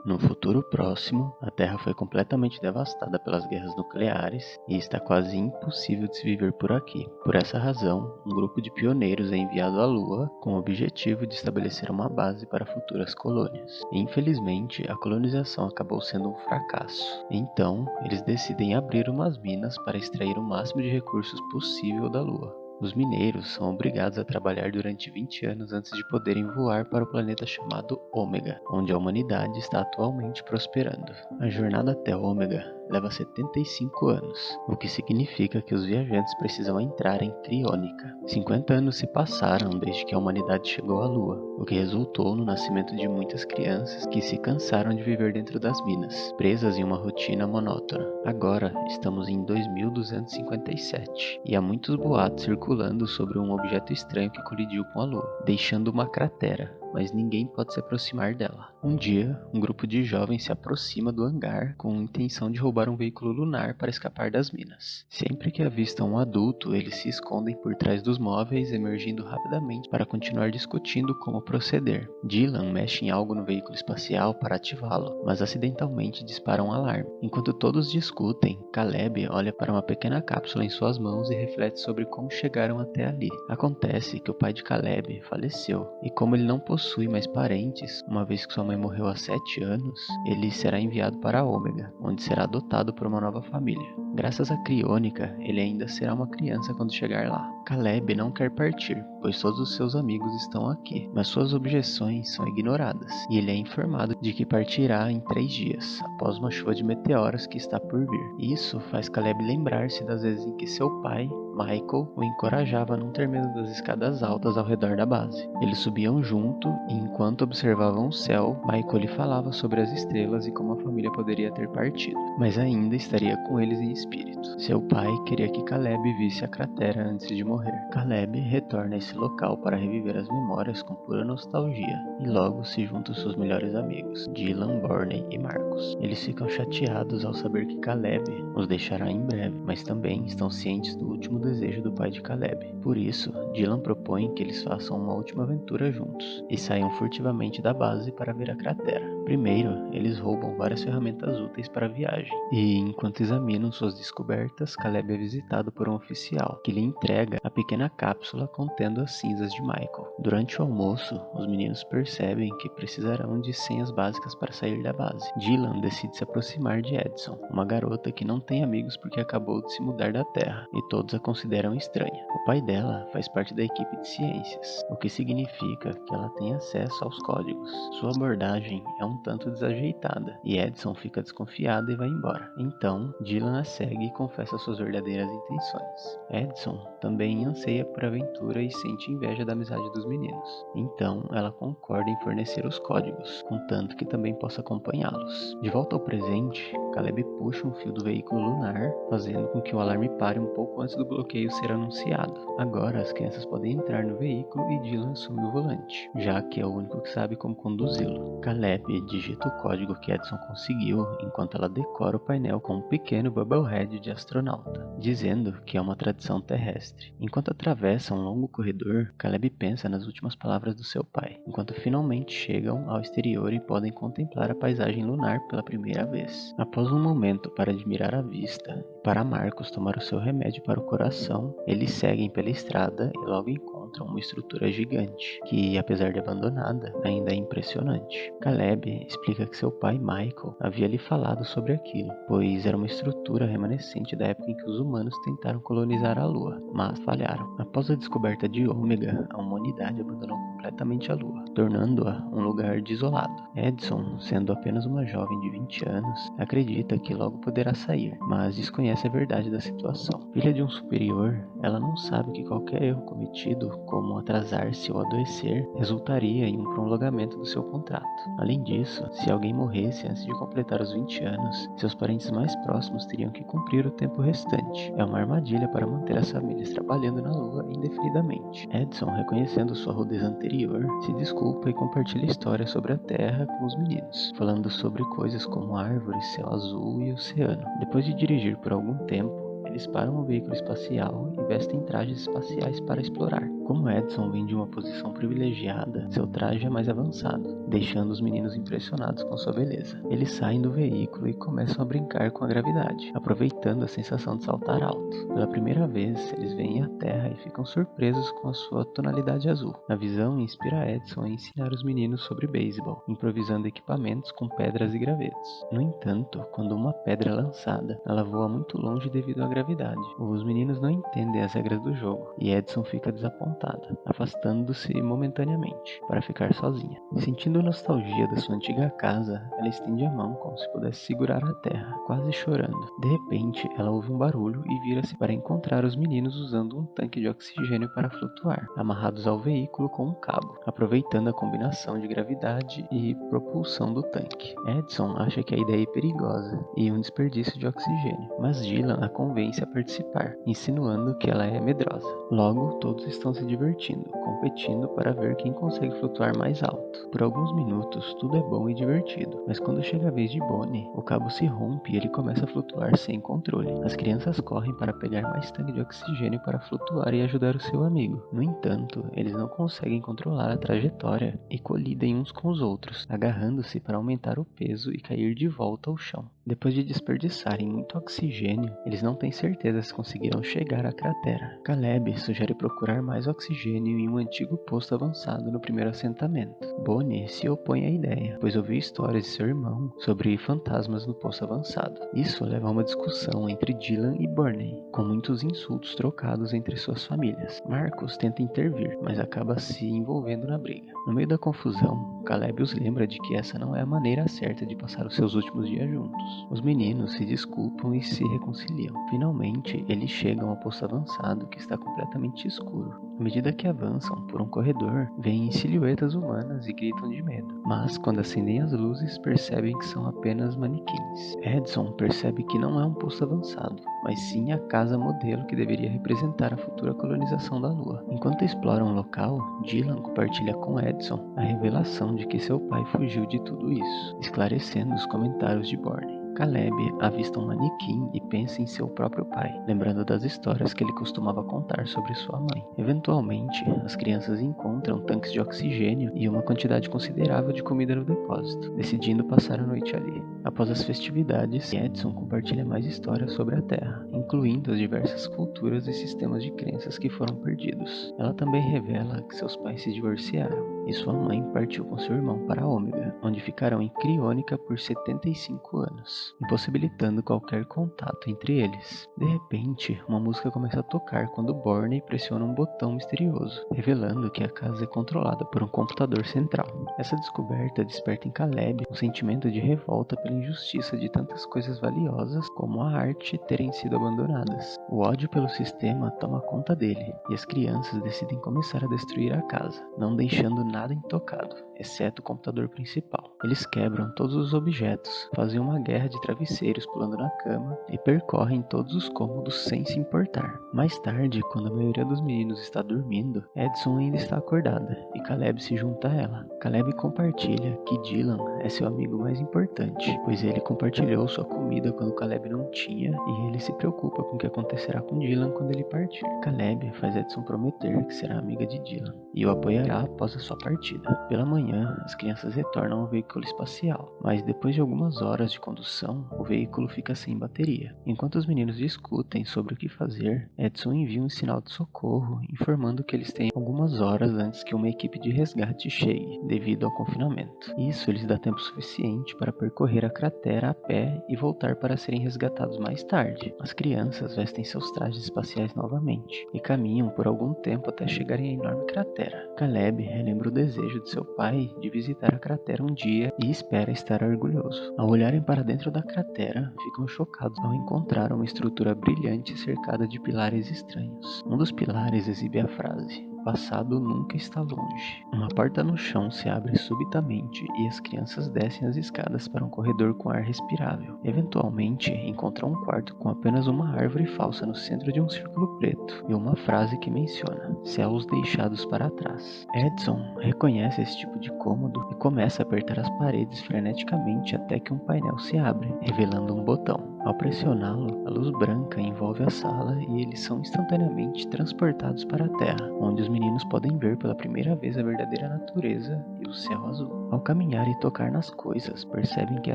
No futuro próximo, a Terra foi completamente devastada pelas guerras nucleares e está quase impossível de se viver por aqui. Por essa razão, um grupo de pioneiros é enviado à Lua com o objetivo de estabelecer uma base para futuras colônias. Infelizmente, a colonização acabou sendo um fracasso. Então, eles decidem abrir umas minas para extrair o máximo de recursos possível da Lua. Os mineiros são obrigados a trabalhar durante 20 anos antes de poderem voar para o planeta chamado Ômega, onde a humanidade está atualmente prosperando. A jornada até Ômega leva 75 anos, o que significa que os viajantes precisam entrar em criônica. 50 anos se passaram desde que a humanidade chegou à Lua, o que resultou no nascimento de muitas crianças que se cansaram de viver dentro das minas, presas em uma rotina monótona. Agora estamos em 2257 e há muitos boatos circulando sobre um objeto estranho que colidiu com a Lua, deixando uma cratera, mas ninguém pode se aproximar dela. Um dia, um grupo de jovens se aproxima do hangar com a intenção de roubar um veículo lunar para escapar das minas. Sempre que avistam um adulto, eles se escondem por trás dos móveis, emergindo rapidamente para continuar discutindo como proceder. Dylan mexe em algo no veículo espacial para ativá-lo, mas acidentalmente dispara um alarme. Enquanto todos discutem, Caleb olha para uma pequena cápsula em suas mãos e reflete sobre como chegaram até ali. Acontece que o pai de Caleb faleceu, e como ele não possui mais parentes, uma vez que sua mãe morreu há 7 anos, ele será enviado para Ômega, onde será adotado por uma nova família. Graças à criônica, ele ainda será uma criança quando chegar lá. Caleb não quer partir, pois todos os seus amigos estão aqui, mas suas objeções são ignoradas, e ele é informado de que partirá em 3 dias, após uma chuva de meteoros que está por vir. Isso faz Caleb lembrar-se das vezes em que seu pai, Michael, o encorajava a não ter medo das escadas altas ao redor da base. Eles subiam junto e enquanto observavam o céu, Michael lhe falava sobre as estrelas e como a família poderia ter partido, mas ainda estaria com eles em espírito. Seu pai queria que Caleb visse a cratera antes de morrer. Caleb retorna a esse local para reviver as memórias com pura nostalgia e logo se junta aos seus melhores amigos, Dylan, Borney e Marcus. Eles ficam chateados ao saber que Caleb os deixará em breve, mas também estão cientes do último desejo do pai de Caleb. Por isso, Dylan propõe que eles façam uma última aventura juntos e saiam furtivamente da base para ver a cratera. Primeiro, eles roubam várias ferramentas úteis para a viagem, e enquanto examinam suas descobertas, Caleb é visitado por um oficial, que lhe entrega a pequena cápsula contendo as cinzas de Michael. Durante o almoço, os meninos percebem que precisarão de senhas básicas para sair da base. Dylan decide se aproximar de Edson, uma garota que não tem amigos porque acabou de se mudar da Terra, e todos a consideram estranha. O pai dela faz parte da equipe de ciências, o que significa que ela tem acesso aos códigos. Sua abordagem é um tanto desajeitada, e Edson fica desconfiado e vai embora. Então, Dylan a segue e confessa suas verdadeiras intenções. Edson também anseia por aventura e sente inveja da amizade dos meninos. Então, ela concorda em fornecer os códigos, contanto que também possa acompanhá-los. De volta ao presente, Caleb puxa um fio do veículo lunar, fazendo com que o alarme pare um pouco antes do bloqueio ser anunciado. Agora, as crianças podem entrar no veículo e Dylan assume o volante, já que é o único que sabe como conduzi-lo. Caleb digita o código que Edson conseguiu, enquanto ela decora o painel com um pequeno bubblehead de astronauta, dizendo que é uma tradição terrestre. Enquanto atravessam um longo corredor, Caleb pensa nas últimas palavras do seu pai, enquanto finalmente chegam ao exterior e podem contemplar a paisagem lunar pela primeira vez. Após um momento para admirar a vista e para Marcos tomar o seu remédio para o coração, eles seguem pela estrada e logo encontram uma estrutura gigante, que, apesar de abandonada, ainda é impressionante. Caleb explica que seu pai, Michael, havia lhe falado sobre aquilo, pois era uma estrutura remanescente da época em que os humanos tentaram colonizar a Lua, mas falharam. Após a descoberta de Ômega, a humanidade abandonou completamente a Lua, tornando-a um lugar desolado. Edson, sendo apenas uma jovem de 20 anos, acredita que logo poderá sair, mas desconhece a verdade da situação. Filha de um superior, ela não sabe que qualquer erro cometido, como atrasar-se ou adoecer, resultaria em um prolongamento do seu contrato. Além disso, se alguém morresse antes de completar os 20 anos, seus parentes mais próximos teriam que cumprir o tempo restante. É uma armadilha para manter as famílias trabalhando na Lua indefinidamente. Edson, reconhecendo sua rudez anterior, se desculpa e compartilha histórias sobre a Terra com os meninos, falando sobre coisas como árvores, céu azul e oceano. Depois de dirigir por algum tempo, eles param o veículo espacial e vestem trajes espaciais para explorar. Como Edson vem de uma posição privilegiada, seu traje é mais avançado, deixando os meninos impressionados com sua beleza. Eles saem do veículo e começam a brincar com a gravidade, aproveitando a sensação de saltar alto. Pela primeira vez, eles veem a Terra e ficam surpresos com a sua tonalidade azul. A visão inspira Edson a ensinar os meninos sobre beisebol, improvisando equipamentos com pedras e gravetos. No entanto, quando uma pedra é lançada, ela voa muito longe devido à gravidade. Os meninos não entendem as regras do jogo e Edson fica desapontada, afastando-se momentaneamente para ficar sozinha. Sentindo nostalgia da sua antiga casa, ela estende a mão como se pudesse segurar a terra, quase chorando. De repente, ela ouve um barulho e vira-se para encontrar os meninos usando um tanque de oxigênio para flutuar, amarrados ao veículo com um cabo, aproveitando a combinação de gravidade e propulsão do tanque. Edson acha que a ideia é perigosa e um desperdício de oxigênio, mas Dylan a convence a participar, insinuando que ela é medrosa. Logo, todos estão se divertindo, competindo para ver quem consegue flutuar mais alto. Por alguns minutos, tudo é bom e divertido, mas quando chega a vez de Bonnie, o cabo se rompe e ele começa a flutuar sem controle. As crianças correm para pegar mais tanque de oxigênio para flutuar e ajudar o seu amigo. No entanto, eles não conseguem controlar a trajetória e colidem uns com os outros, agarrando-se para aumentar o peso e cair de volta ao chão. Depois de desperdiçarem muito oxigênio, eles não têm certeza se conseguirão chegar à cratera. Caleb sugere procurar mais oxigênio em um antigo posto avançado no primeiro assentamento. Bonnie se opõe à ideia, pois ouviu histórias de seu irmão sobre fantasmas no posto avançado. Isso leva a uma discussão entre Dylan e Barney, com muitos insultos trocados entre suas famílias. Marcus tenta intervir, mas acaba se envolvendo na briga. No meio da confusão, Caleb os lembra de que essa não é a maneira certa de passar os seus últimos dias juntos. Os meninos se desculpam e se reconciliam. Finalmente, eles chegam ao posto avançado, que está completamente escuro. À medida que avançam por um corredor, veem silhuetas humanas e gritam de medo. Mas, quando acendem as luzes, percebem que são apenas manequins. Edson percebe que não é um posto avançado, mas sim a casa modelo que deveria representar a futura colonização da Lua. Enquanto exploram o local, Dylan compartilha com Edson a revelação de que seu pai fugiu de tudo isso, esclarecendo os comentários de Barney. Caleb avista um manequim e pensa em seu próprio pai, lembrando das histórias que ele costumava contar sobre sua mãe. Eventualmente, as crianças encontram tanques de oxigênio e uma quantidade considerável de comida no depósito, decidindo passar a noite ali. Após as festividades, Edson compartilha mais histórias sobre a Terra, incluindo as diversas culturas e sistemas de crenças que foram perdidos. Ela também revela que seus pais se divorciaram e sua mãe partiu com seu irmão para Ômega, onde ficarão em Criônica por 75 anos, impossibilitando qualquer contato entre eles. De repente, uma música começa a tocar quando Barney pressiona um botão misterioso, revelando que a casa é controlada por um computador central. Essa descoberta desperta em Caleb um sentimento de revolta pela injustiça de tantas coisas valiosas como a arte terem sido abandonadas. O ódio pelo sistema toma conta dele, e as crianças decidem começar a destruir a casa, não deixando nada intocado, exceto o computador principal. Eles quebram todos os objetos, fazem uma guerra de travesseiros pulando na cama e percorrem todos os cômodos sem se importar. Mais tarde, quando a maioria dos meninos está dormindo, Edson ainda está acordada e Caleb se junta a ela. Caleb compartilha que Dylan é seu amigo mais importante, pois ele compartilhou sua comida quando Caleb não tinha e ele se preocupa com o que acontecerá com Dylan quando ele partir. Caleb faz Edson prometer que será amiga de Dylan e o apoiará após a sua partida. Pela manhã, as crianças retornam ao veículo espacial, mas depois de algumas horas de condução, o veículo fica sem bateria. Enquanto os meninos discutem sobre o que fazer, Edson envia um sinal de socorro, informando que eles têm algumas horas antes que uma equipe de resgate chegue, devido ao confinamento. Isso lhes dá tempo suficiente para percorrer a cratera a pé e voltar para serem resgatados mais tarde. As crianças vestem seus trajes espaciais novamente e caminham por algum tempo até chegarem à enorme cratera. Caleb relembra o desejo de seu pai de visitar a cratera um dia e espera estar orgulhoso. Ao olharem para dentro da cratera, ficam chocados ao encontrar uma estrutura brilhante cercada de pilares estranhos. Um dos pilares exibe a frase: "O passado nunca está longe". Uma porta no chão se abre subitamente e as crianças descem as escadas para um corredor com ar respirável. Eventualmente, encontram um quarto com apenas uma árvore falsa no centro de um círculo preto e uma frase que menciona: "Céus deixados para trás". Edson reconhece esse tipo de cômodo e começa a apertar as paredes freneticamente até que um painel se abre, revelando um botão. Ao pressioná-lo, a luz branca envolve a sala e eles são instantaneamente transportados para a Terra, onde os meninos podem ver pela primeira vez a verdadeira natureza e o céu azul. Ao caminhar e tocar nas coisas, percebem que é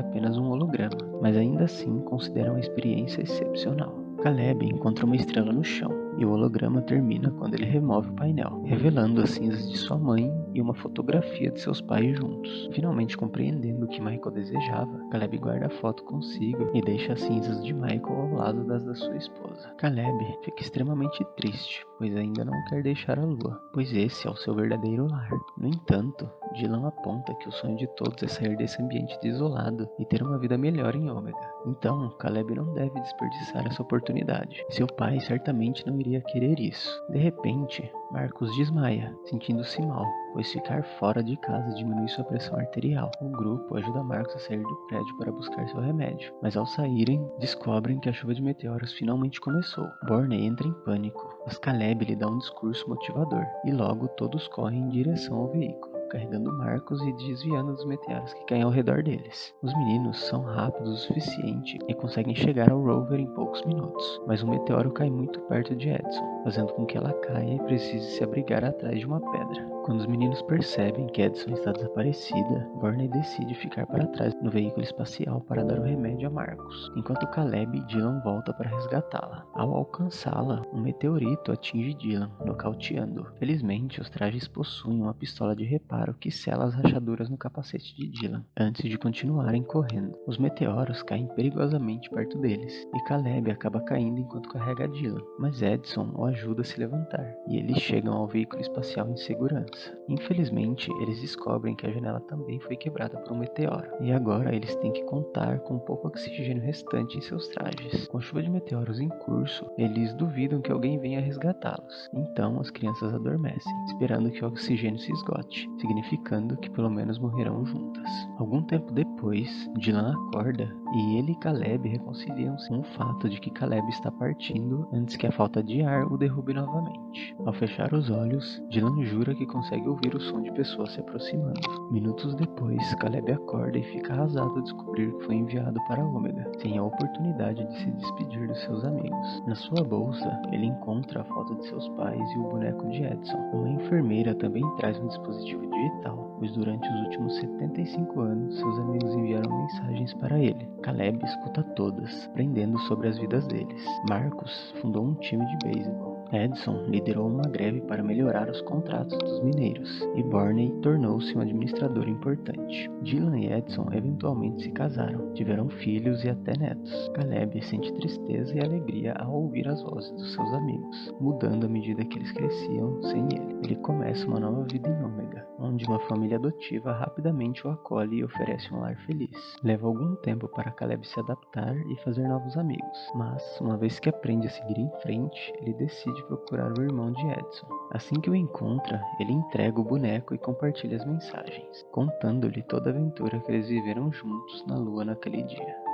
apenas um holograma, mas ainda assim consideram a experiência excepcional. Caleb encontra uma estrela no chão, e o holograma termina quando ele remove o painel, revelando as cinzas de sua mãe e uma fotografia de seus pais juntos. Finalmente compreendendo o que Michael desejava, Caleb guarda a foto consigo e deixa as cinzas de Michael ao lado das da sua esposa. Caleb fica extremamente triste, pois ainda não quer deixar a Lua, pois esse é o seu verdadeiro lar. No entanto, Dylan aponta que o sonho de todos é sair desse ambiente desolado e ter uma vida melhor em Ômega. Então, Caleb não deve desperdiçar essa oportunidade. Seu pai certamente não iria querer isso. De repente, Marcus desmaia, sentindo-se mal, pois ficar fora de casa diminui sua pressão arterial. O grupo ajuda Marcus a sair do prédio para buscar seu remédio, mas ao saírem, descobrem que a chuva de meteoros finalmente começou. Borney entra em pânico, mas Caleb lhe dá um discurso motivador, e logo todos correm em direção ao veículo, carregando Marcus e desviando dos meteoros que caem ao redor deles. Os meninos são rápidos o suficiente e conseguem chegar ao rover em poucos minutos, mas um meteoro cai muito perto de Edson, fazendo com que ela caia e precise se abrigar atrás de uma pedra. Quando os meninos percebem que Edson está desaparecida, Borney decide ficar para trás no veículo espacial para dar o remédio a Marcus, enquanto Caleb e Dylan voltam para resgatá-la. Ao alcançá-la, um meteorito atinge Dylan, nocauteando. Felizmente, os trajes possuem uma pistola de reparo que sela as rachaduras no capacete de Dylan, antes de continuarem correndo. Os meteoros caem perigosamente perto deles, e Caleb acaba caindo enquanto carrega Dylan, mas Edson o ajuda a se levantar, e eles chegam ao veículo espacial em segurança. Infelizmente, eles descobrem que a janela também foi quebrada por um meteoro, e agora eles têm que contar com pouco oxigênio restante em seus trajes. Com a chuva de meteoros em curso, eles duvidam que alguém venha resgatá-los. Então, as crianças adormecem, esperando que o oxigênio se esgote, significando que pelo menos morrerão juntas. Algum tempo depois, Dylan acorda e ele e Caleb reconciliam-se com o fato de que Caleb está partindo antes que a falta de ar o derrube novamente. Ao fechar os olhos, Dylan jura que consegue ouvir o som de pessoas se aproximando. Minutos depois, Caleb acorda e fica arrasado ao descobrir que foi enviado para Ômega, sem a oportunidade de se despedir dos seus amigos. Na sua bolsa, ele encontra a foto de seus pais e o boneco de Edson. Uma enfermeira também traz um dispositivo digital, pois durante os últimos 75 anos, seus amigos enviaram mensagens para ele. Caleb escuta todas, aprendendo sobre as vidas deles. Marcus fundou um time de beisebol. Edson liderou uma greve para melhorar os contratos dos mineiros, e Borney tornou-se um administrador importante. Dylan e Edson eventualmente se casaram, tiveram filhos e até netos. Caleb sente tristeza e alegria ao ouvir as vozes dos seus amigos, mudando à medida que eles cresciam sem ele. Ele começa uma nova vida em Ômega, onde uma família adotiva rapidamente o acolhe e oferece um lar feliz. Leva algum tempo para Caleb se adaptar e fazer novos amigos, mas, uma vez que aprende a seguir em frente, ele decide procurar o irmão de Edson. Assim que o encontra, ele entrega o boneco e compartilha as mensagens, contando-lhe toda a aventura que eles viveram juntos na Lua naquele dia.